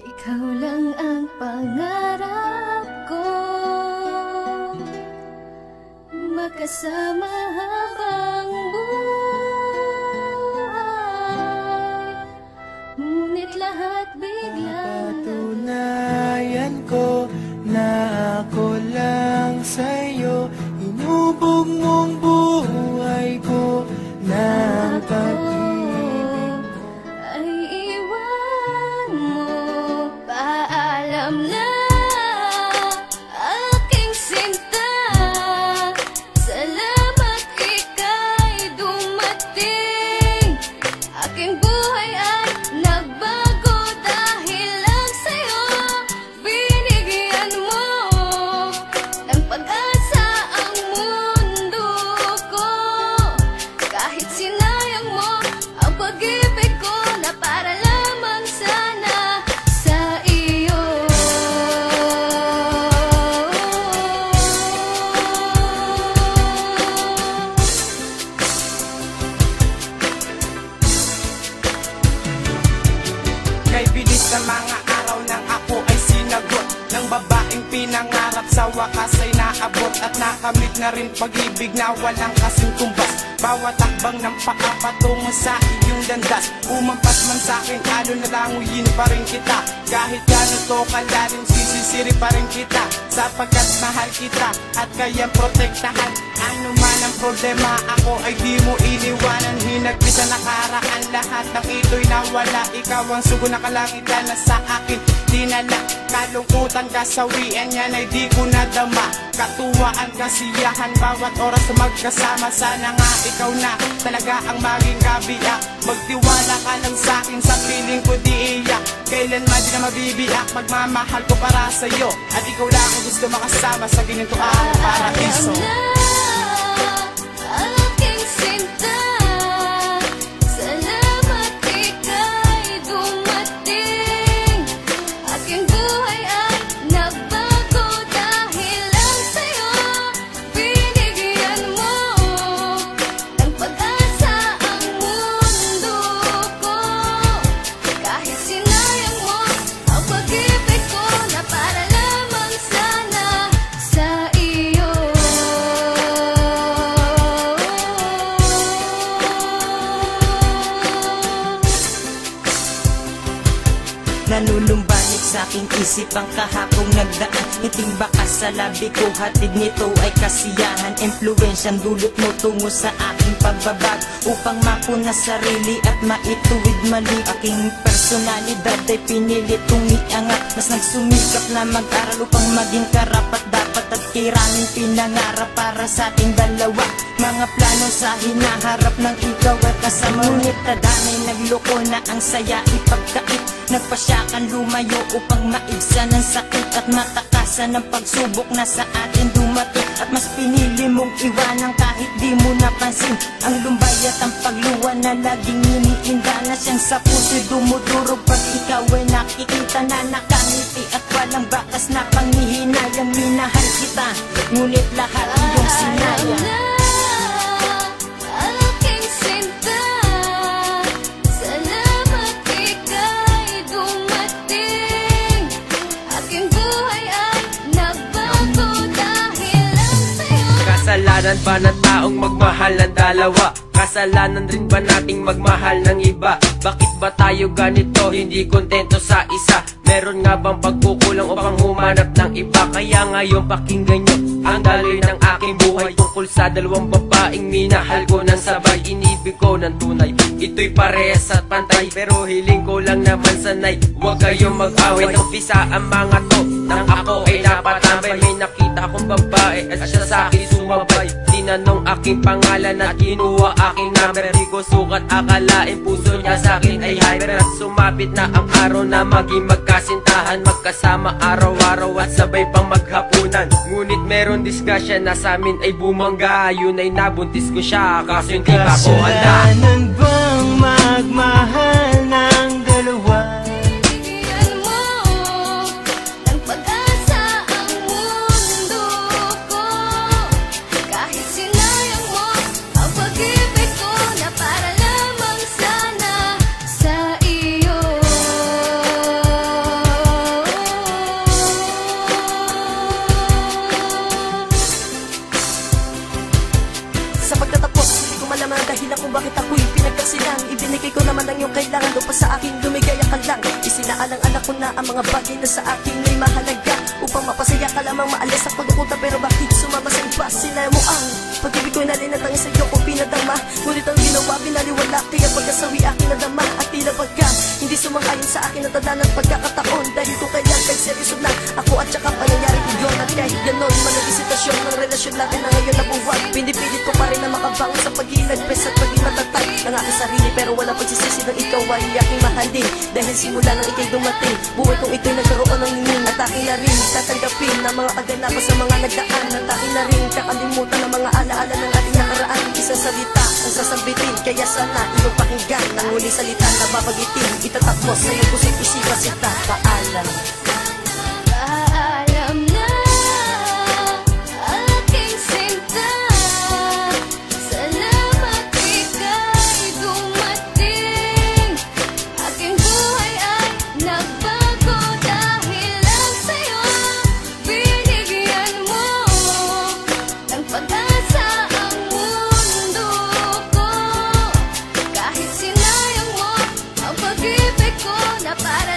Ikaw lang ang pangarap ko, makasama habang buhay. Ngunit lahat bigla Patunayan ko na ako lang sa'yo. Inubog mong buhay ko na pag-ibig ay iwan mo. Paalam na aking sinta, salamat ika'y dumating. Aking buhay ay nagbago dahil lang sa'yo. Binigyan mo ng pag-asa ang mundo ko. Kahit sinayang mo ang pag-ibig ko na para lamang sana sa iyo. Kay bilis na mga araw nang ako ay sinagot ng babaeng pinangarap, sa wakas ay naabot at nakamit na rin pag-ibig na walang kasing tumbas. Bawat takbang ng paa patungo sa iyong landas, umampas man sa'kin alon na languyin pa rin kita. Kahit gano'n to kalalim, sisisiri pa rin kita, sapagkat mahal kita at kayang protektahan. Ano man ang problema, ako ay di mo iniwanan. Hinagpis sa nakaraan, lahat ng ito'y nawala. Ikaw ang sugo na kalangitan na sa akin dinala. Kalungkutan, kasawian yan ay di ko nadama. Katuwaan, kasiyahan, bawat oras na magkasama. Sana nga ikaw na talaga ang maging kabiyak. Magtiwala ka lang sa'kin, sa piling ko di iyak. Kailanman di na mabibiyak, magmamahal ko para sa'yo. At ikaw lang ang gusto makasama sa ginito ang paraiso. Aking sinta, salamat ika'y dumating. Aking buhay ay nagbago dahil lang sa'yo. Binigyan mo ng pag-asa ang mundo ko. Kahit sinayang mo ang pag-ibig ko na para lamang sana sa iyo. Nanulumbalik sa aking isip ang kahapong nagdaan. Ngiting bakas sa labi ko, hatid nito ay kasiyahan. Impluwensyang dulot mo tungo sa aking pagbabag, upang mapuna sarili at maituwid mali. Aking personalidad ay pinilit kong iangat. Mas nagsumikap na mag-aral upang maging karapat dapat at kiraming pinangarap para sa ating dalawa. Mga plano sa hinaharap ng ikaw at kasama. Ngunit tadanay nagloko na ang saya ipagkait. Nagpasyakan lumayo upang maibsan ang sakit at matakasan ng pagsubok na sa atin dumating. At mas pinili mong iwanan kahit di mo napansin ang lumbay at ang pagluwa na laging iniinda na siyang sa puso'y dumudurog pag ikaw ay nakikita na nakangiti at walang bakas na panghihinayang. Minahal kita, ngunit lahat iyong sinayang. Aking sinta, salamat ika'y dumating. Aking buhay ay nagbago dahil lang sa'yo. Kasalanan ba ng taong magmahal ng dalawa? Kasalanan rin ba nating magmahal ng iba? Bakit ba tayo ganito, hindi kontento sa isa? Meron nga bang pagkukulang upang humanap ng iba? Kaya ngayon pakinggan nyo ang daloy ng aking buhay, tungkol sa dalawang babaeng minahal ko ng sabay. Inibig ko ng tunay, ito'y parehas at pantay, pero hiling ko lang naman sanay, huwag kayong mag-away. Umpisa ang mga to nang ako ay napatambay. May nakita akong babae at siya sa'kin sumabay. Tinanong aking pangalan at kinuha aking number. Di ko sukat akalain puso niya sa'kin ay hyper. At sumapit na ang araw na maging magkasintahan, magkasama araw-araw at sabay pang maghapunan. Ngunit meron disgrasya na sa'min ay bumangga. Yun ay nabuntis ko siya kaso hindi pa ko handa. Kasalanan bang magmahal ng dalawa? Binigyan mo ng pag-asa ang mundo ko. Kahit sinayang mo ang pag-ibig ko na para lamang sana sa iyo. kailangan doon pa sa akin lumigaya ka lang. Isinaalang-anak ko na ang mga bagay na sa akin ay mahalaga, upang mapasaya ka lamang maalis sa pagkukuta. Pero bakit sumama sa iba? Sila mo ang pag-ibig ko'y nalinatangin sa'yo ko pinadama. Ngunit ang ginawa binaliwala, kaya pagkasawi aking nadama. At tila pagka hindi sumangayon sa akin ang tanda ng pagkakataon, dahil kung kailan kay seryoso na ako at saka pangyayari ko yun. At kahit ganon man ang isitasyon ng relasyon natin na ngayon nabuwag, pinipilit ko pa rin na makabangon sa pag-ilagpes at paging matatag ng aking sarili. Pero wala pagsisisi ng ikaw ay aking mahalin, dahil simula nang ikay dumating, buhay kong ito'y nagkaroon ng ningning. At aking na rin tatanggapin na mga kaganapan sa mga nagdaan. At aking na rin kakalimutan ng mga alaala ng ating nakaraan. Isang salita ang sasambitin, kaya sana iyong pakinggan ang huling salita na babagitin. Itatapos sa iyong puso't isipan sita. Paalam. Paalam na aking sinta, salamat ika'y dumating. Aking buhay ay nagbago dahil lang sa'yo. Binigyan mo ng pag-asa ang mundo ko, kahit sinayang mo ang pag-ibig ko na para